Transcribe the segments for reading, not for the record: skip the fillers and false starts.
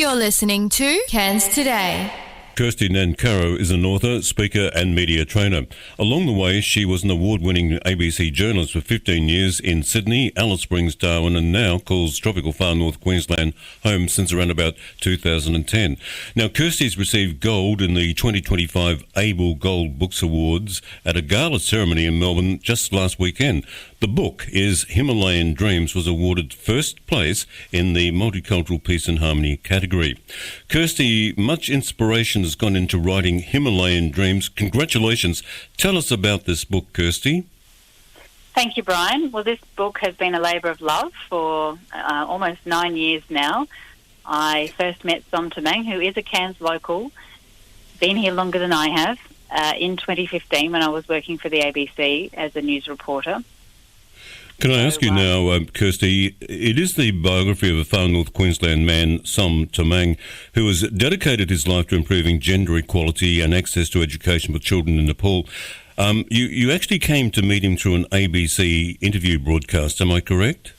You're listening to Cairns Today. Kirsty Nancarrow is an author, speaker and media trainer. Along the way, she was an award-winning ABC journalist for 15 years in Sydney, Alice Springs, Darwin, and now calls tropical far north Queensland home since around about 2010. Now, Kirsty's received gold in the 2025 Able Gold Books Awards at a gala ceremony in Melbourne just last weekend. The book is Himalayan Dreams, was awarded first place in the Multicultural Peace and Harmony category. Kirsty, much inspiration has gone into writing Himalayan Dreams. Congratulations. Tell us about this book, Kirsty. Thank you, Brian. Well, this book has been a labour of love for almost 9 years now. I first met Som Tamang, who is a Cairns local, been here longer than I have, in 2015 when I was working for the ABC as a news reporter. Can I ask you now, Kirsty, it is the biography of a far north Queensland man, Som Tamang, who has dedicated his life to improving gender equality and access to education for children in Nepal. You actually came to meet him through an ABC interview broadcast, am I correct?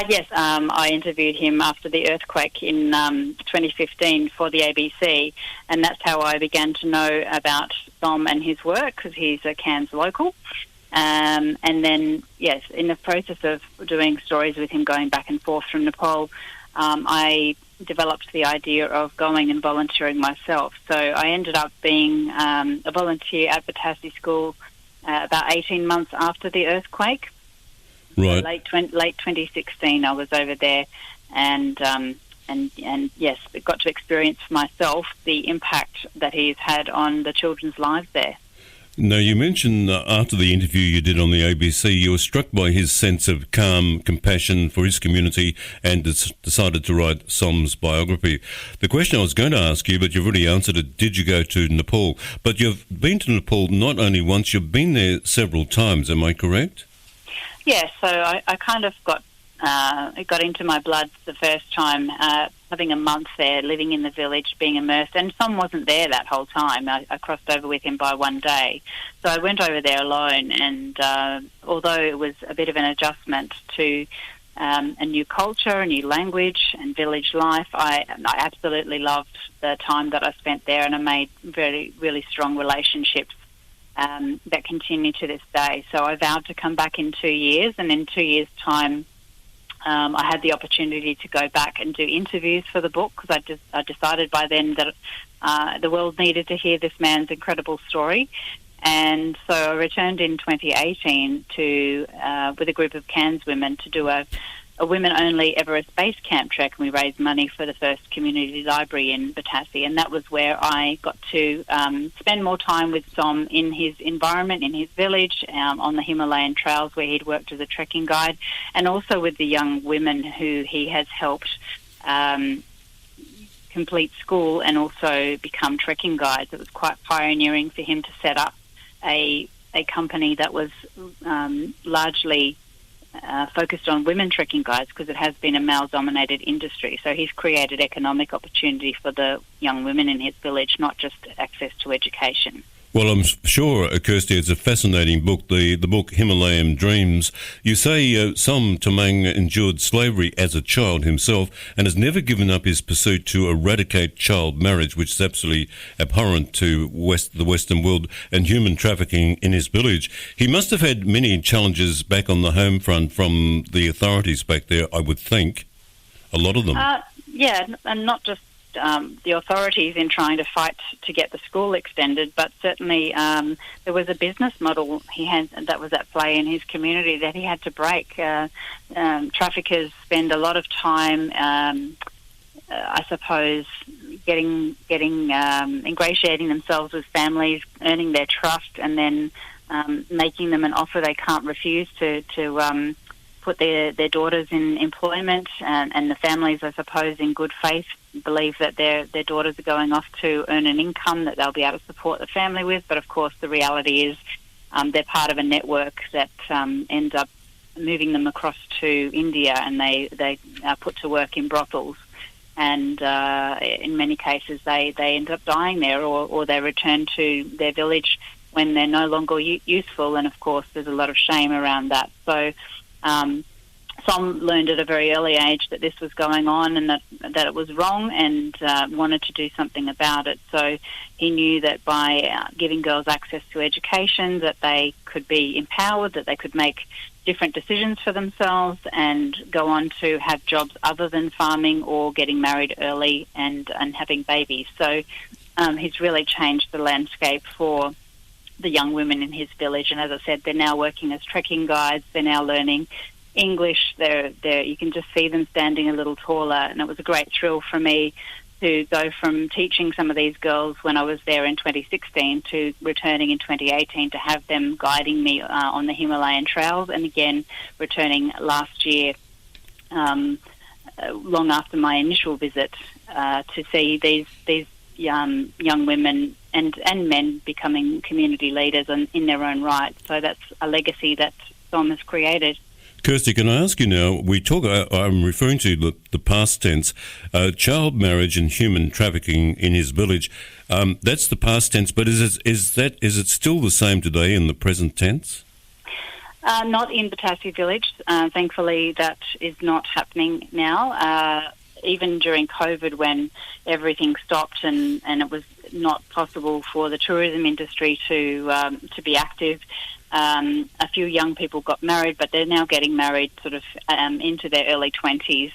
Yes, I interviewed him after the earthquake in 2015 for the ABC, and that's how I began to know about Som and his work, because he's a Cairns local. And then, yes, in the process of doing stories with him going back and forth from Nepal, I developed the idea of going and volunteering myself. So I ended up being a volunteer at Batassi School about 18 months after the earthquake. Right. So late 2016, I was over there, and yes, got to experience for myself the impact that he's had on the children's lives there. Now, you mentioned after the interview you did on the ABC, you were struck by his sense of calm compassion for his community and decided to write Som's biography. The question I was going to ask you, but you've already answered it, did you go to Nepal? But you've been to Nepal not only once, you've been there several times, am I correct? Yeah, so I kind of it got into my blood the first time, having a month there, living in the village, being immersed, and Som wasn't there that whole time. I crossed over with him by one day. So I went over there alone, and although it was a bit of an adjustment to a new culture, a new language and village life, I absolutely loved the time that I spent there, and I made really strong relationships that continue to this day. So I vowed to come back in 2 years, and in 2 years' time, I had the opportunity to go back and do interviews for the book, because I decided by then that the world needed to hear this man's incredible story. And so I returned in 2018 with a group of Cairns women to do a women-only Everest Base Camp trek, and we raised money for the first community library in Batassi, and that was where I got to spend more time with Som in his environment, in his village, on the Himalayan trails where he'd worked as a trekking guide, and also with the young women who he has helped complete school and also become trekking guides. It was quite pioneering for him to set up a company that was largely focused on women trekking guides, because it has been a male-dominated industry. So he's created economic opportunity for the young women in his village, not just access to education. Well, I'm sure, Kirsty, it's a fascinating book, the book Himalayan Dreams. You say Som Tamang endured slavery as a child himself and has never given up his pursuit to eradicate child marriage, which is absolutely abhorrent to the Western world, and human trafficking in his village. He must have had many challenges back on the home front from the authorities back there, I would think. A lot of them. Yeah, and not just the authorities in trying to fight to get the school extended, but certainly there was a business model he had that was at play in his community that he had to break. Traffickers spend a lot of time, I suppose, ingratiating themselves with families, earning their trust, and then making them an offer they can't refuse to put their daughters in employment, and the families, I suppose, in good faith, believe that their daughters are going off to earn an income that they'll be able to support the family with. But of course, the reality is they're part of a network that ends up moving them across to India, and they are put to work in brothels. And in many cases, they end up dying there, or they return to their village when they're no longer useful. And of course, there's a lot of shame around that. So Som learned at a very early age that this was going on and that it was wrong, and wanted to do something about it. So he knew that by giving girls access to education, that they could be empowered, that they could make different decisions for themselves and go on to have jobs other than farming or getting married early and having babies. So he's really changed the landscape for the young women in his village. And as I said, they're now working as trekking guides. They're now learning English. They're you can just see them standing a little taller. And it was a great thrill for me to go from teaching some of these girls when I was there in 2016 to returning in 2018 to have them guiding me on the Himalayan trails, and again returning last year, long after my initial visit, to see these young women and men becoming community leaders in their own right. So that's a legacy that Som has created. Kirsty, can I ask you now, I'm referring to the past tense, child marriage and human trafficking in his village. That's the past tense, but is it still the same today in the present tense? Not in Batassi village. Thankfully, that is not happening now. Even during COVID, when everything stopped and it was not possible for the tourism industry to be active, a few young people got married, but they're now getting married sort of into their early 20s,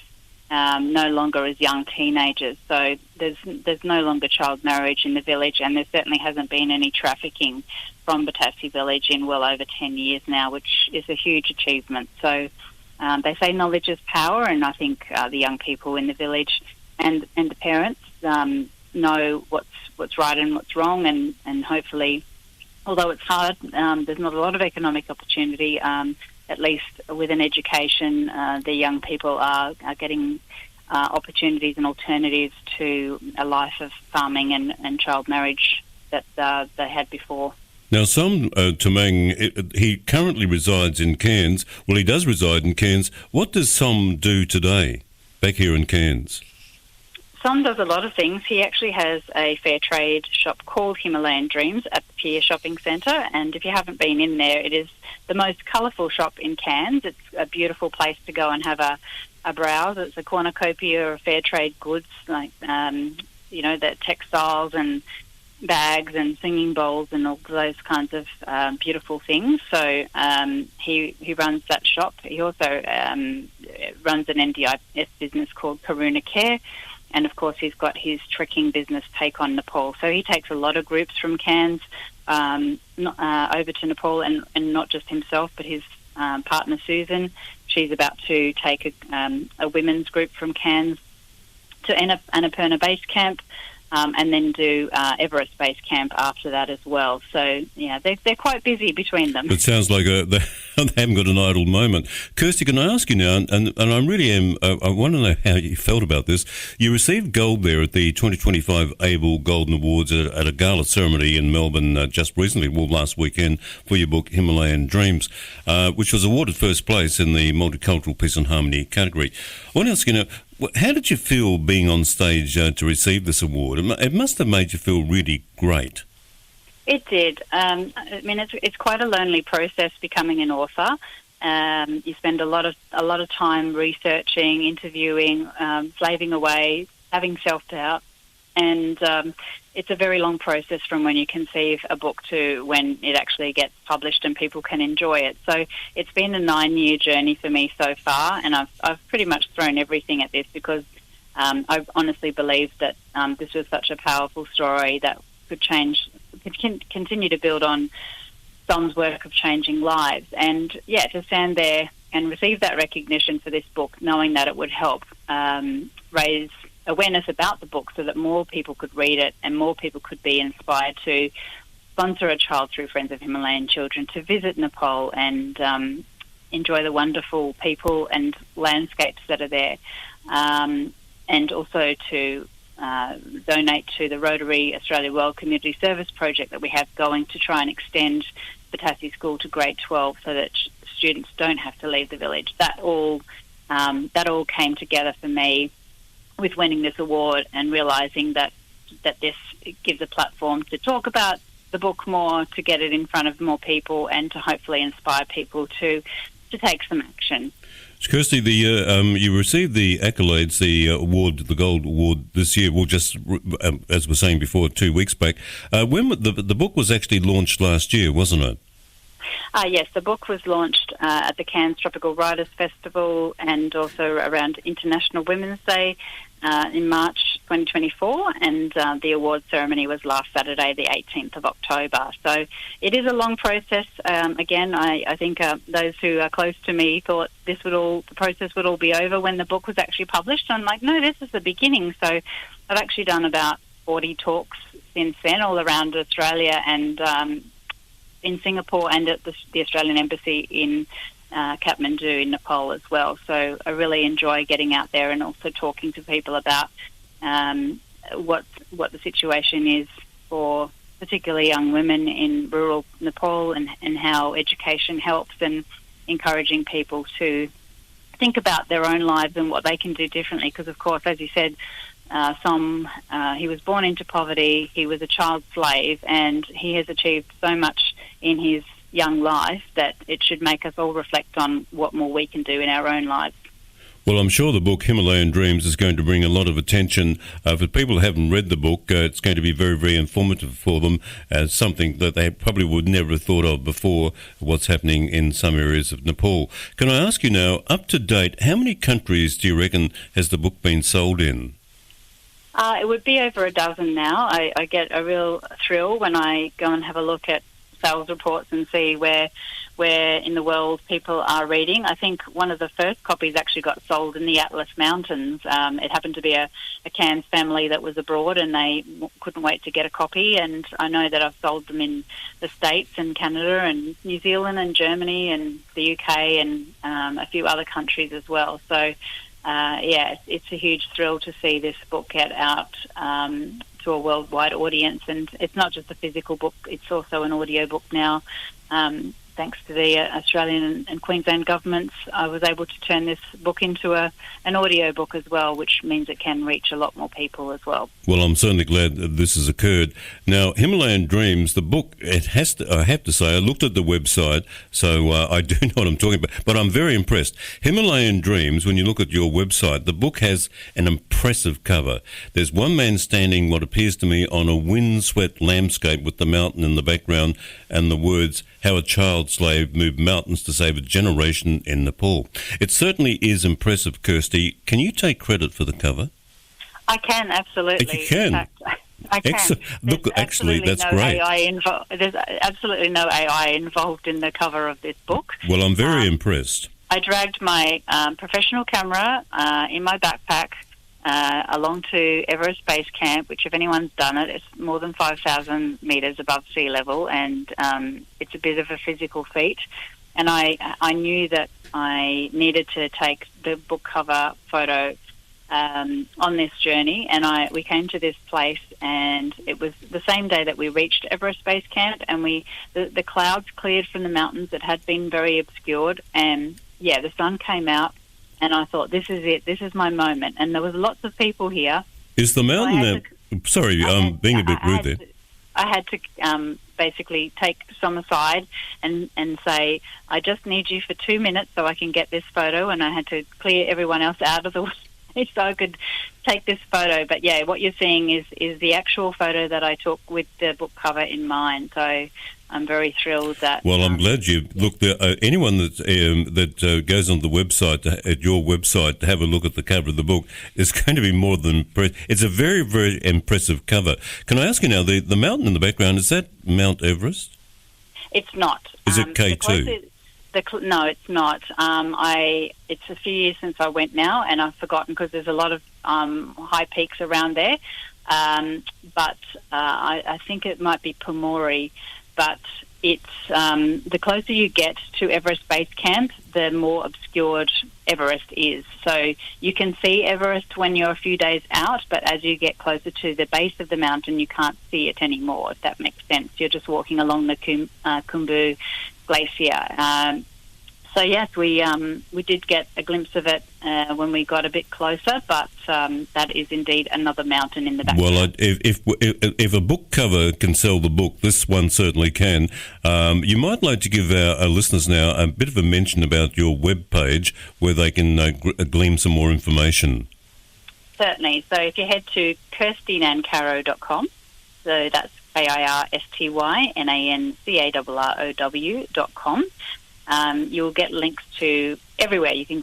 no longer as young teenagers. So there's no longer child marriage in the village, and there certainly hasn't been any trafficking from Batassi village in well over 10 years now, which is a huge achievement. So they say knowledge is power, and I think the young people in the village and the parents know what's right and what's wrong, and hopefully, although it's hard, there's not a lot of economic opportunity, at least with an education, the young people are getting opportunities and alternatives to a life of farming and child marriage that they had before. Now, Som Tamang, he currently resides in Cairns. Well, he does reside in Cairns. What does Som do today back here in Cairns? Som does a lot of things. He actually has a fair trade shop called Himalayan Dreams at the Pier Shopping Centre, and if you haven't been in there, it is the most colourful shop in Cairns. It's a beautiful place to go and have a browse. It's a cornucopia of fair trade goods, like the textiles and bags and singing bowls and all those kinds of beautiful things. So he runs that shop. He also runs an NDIS business called Karuna Care. And, of course, he's got his trekking business, Take on Nepal. So he takes a lot of groups from Cairns over to Nepal, and not just himself, but his partner, Susan. She's about to take a women's group from Cairns to Annapurna Base Camp, and then do Everest Base Camp after that as well. So, yeah, they're quite busy between them. It sounds like they haven't got an idle moment. Kirsty, can I ask you now, and I really am, I want to know how you felt about this. You received gold there at the 2025 Able Golden Awards at a gala ceremony in Melbourne just recently, last weekend, for your book Himalayan Dreams, which was awarded first place in the Multicultural Peace and Harmony category. I want to ask you now, how did you feel being on stage to receive this award? It must have made you feel really great. It did. It's quite a lonely process becoming an author. You spend a lot of time researching, interviewing, slaving away, having self-doubt, and it's a very long process from when you conceive a book to when it actually gets published and people can enjoy it. So it's been a 9-year journey for me so far, and I've pretty much thrown everything at this because I honestly believe that this was such a powerful story that could continue to build on Som's work of changing lives. And, to stand there and receive that recognition for this book, knowing that it would help raise awareness about the book so that more people could read it and more people could be inspired to sponsor a child through Friends of Himalayan Children, to visit Nepal and enjoy the wonderful people and landscapes that are there, and also to donate to the Rotary Australia World Community Service project that we have going to try and extend Batassi School to grade 12 so that students don't have to leave the village. That all came together for me with winning this award and realising that this gives a platform to talk about the book more, to get it in front of more people, and to hopefully inspire people to take some action. Kirsty, you received the accolades, the award, the Gold Award this year. Well, just as we were saying before, 2 weeks back. When the book was actually launched last year, wasn't it? Yes, the book was launched at the Cairns Tropical Writers Festival and also around International Women's Day in March 2024, and the award ceremony was last Saturday, the 18th of October. So it is a long process. Again, I think those who are close to me thought the process would all be over when the book was actually published. I'm like, no, this is the beginning. So I've actually done about 40 talks since then, all around Australia and in Singapore and at the Australian Embassy in Kathmandu in Nepal as well. So I really enjoy getting out there and also talking to people about what the situation is for particularly young women in rural Nepal and how education helps, and encouraging people to think about their own lives and what they can do differently. Because, of course, as you said, Som, he was born into poverty, he was a child slave, and he has achieved so much in his young life that it should make us all reflect on what more we can do in our own lives. Well, I'm sure the book Himalayan Dreams is going to bring a lot of attention. For people who haven't read the book, it's going to be very, very informative for them, as something that they probably would never have thought of before, what's happening in some areas of Nepal. Can I ask you now, up to date, how many countries do you reckon has the book been sold in? It would be over a dozen now. I get a real thrill when I go and have a look at sales reports and see where in the world people are reading. I think one of the first copies actually got sold in the Atlas Mountains. It happened to be a Cairns family that was abroad, and they couldn't wait to get a copy. And I know that I've sold them in the States and Canada and New Zealand and Germany and the UK and a few other countries as well. So, it's a huge thrill to see this book get out to a worldwide audience. And it's not just a physical book, it's also an audio book now. Thanks to the Australian and Queensland governments, I was able to turn this book into an audio book as well, which means it can reach a lot more people as well. Well, I'm certainly glad that this has occurred. Now, Himalayan Dreams, the book, I have to say, I looked at the website, so I do know what I'm talking about, but I'm very impressed. Himalayan Dreams, when you look at your website, the book has an impressive cover. There's one man standing, what appears to me, on a windswept landscape with the mountain in the background and the words, "How a child slave moved mountains to save a generation in Nepal." It certainly is impressive, Kirsty. Can you take credit for the cover? I can, absolutely. You can? In fact, I can. Look, actually, that's great. There's absolutely no AI involved in the cover of this book. Well, I'm very impressed. I dragged my professional camera in my backpack along to Everest Base Camp, which, if anyone's done it, it's more than 5,000 metres above sea level, and it's a bit of a physical feat. And I knew that I needed to take the book cover photo on this journey, and we came to this place, and it was the same day that we reached Everest Base Camp, and the clouds cleared from the mountains that had been very obscured, and the sun came out. And I thought, this is it. This is my moment. And there was lots of people here. Is the mountain... Sorry, I'm being a bit rude there. I had to basically take some aside and say, I just need you for 2 minutes so I can get this photo. And I had to clear everyone else out of the way so I could take this photo. But, what you're seeing is the actual photo that I took with the book cover in mind. So I'm very thrilled that... Well, I'm glad you looked there. Anyone that goes on the website, at your website, to have a look at the cover of the book is going to be more than impressive. It's a very, very impressive cover. Can I ask you now, the mountain in the background, is that Mount Everest? It's not. Is it K2? No, it's not. It's a few years since I went now, and I've forgotten because there's a lot of high peaks around there. But I think it might be Pumori. But it's the closer you get to Everest Base Camp, the more obscured Everest is. So you can see Everest when you're a few days out, but as you get closer to the base of the mountain, you can't see it anymore, if that makes sense. You're just walking along the Khumbu Glacier. So yes, we did get a glimpse of it when we got a bit closer, but that is indeed another mountain in the background. Well, if a book cover can sell the book, this one certainly can. You might like to give our listeners now a bit of a mention about your webpage where they can glean some more information. Certainly. So if you head to KirstyNancarrow.com, so that's KirstyNancarrow.com. You'll get links to everywhere. You can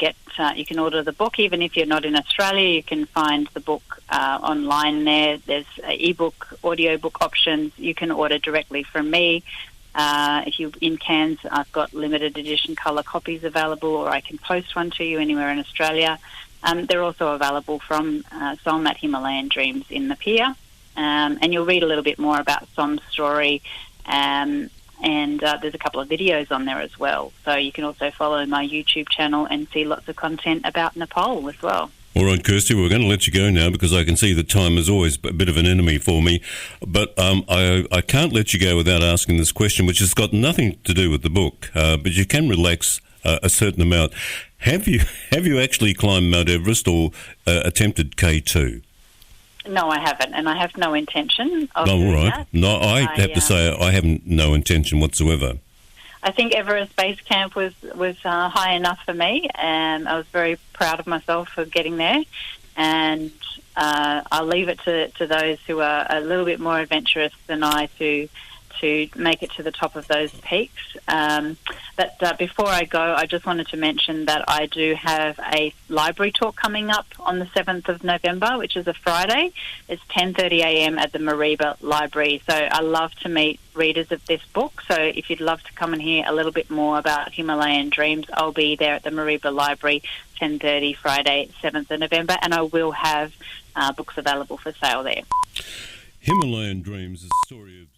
order the book, even if you're not in Australia. You can find the book online there. There's ebook, audiobook options. You can order directly from me. If you're in Cairns, I've got limited edition colour copies available, or I can post one to you anywhere in Australia. They're also available from Som at Himalayan Dreams in the pier. And you'll read a little bit more about Som's story. And there's a couple of videos on there as well. So you can also follow my YouTube channel and see lots of content about Nepal as well. All right, Kirsty, we're going to let you go now because I can see that time is always a bit of an enemy for me. But I can't let you go without asking this question, which has got nothing to do with the book, but you can relax a certain amount. Have you actually climbed Mount Everest or attempted K2? No, I haven't, and I have no intention of doing that. No, I have to say I have no intention whatsoever. I think Everest Base Camp was high enough for me, and I was very proud of myself for getting there. And I'll leave it to those who are a little bit more adventurous than I to make it to the top of those peaks. But before I go, I just wanted to mention that I do have a library talk coming up on the 7th of November, which is a Friday. It's 10:30 a.m. at the Mariba Library. So I love to meet readers of this book. So if you'd love to come and hear a little bit more about Himalayan Dreams, I'll be there at the Mariba Library, 10:30 Friday, 7th of November, and I will have books available for sale there. Himalayan Dreams is a story of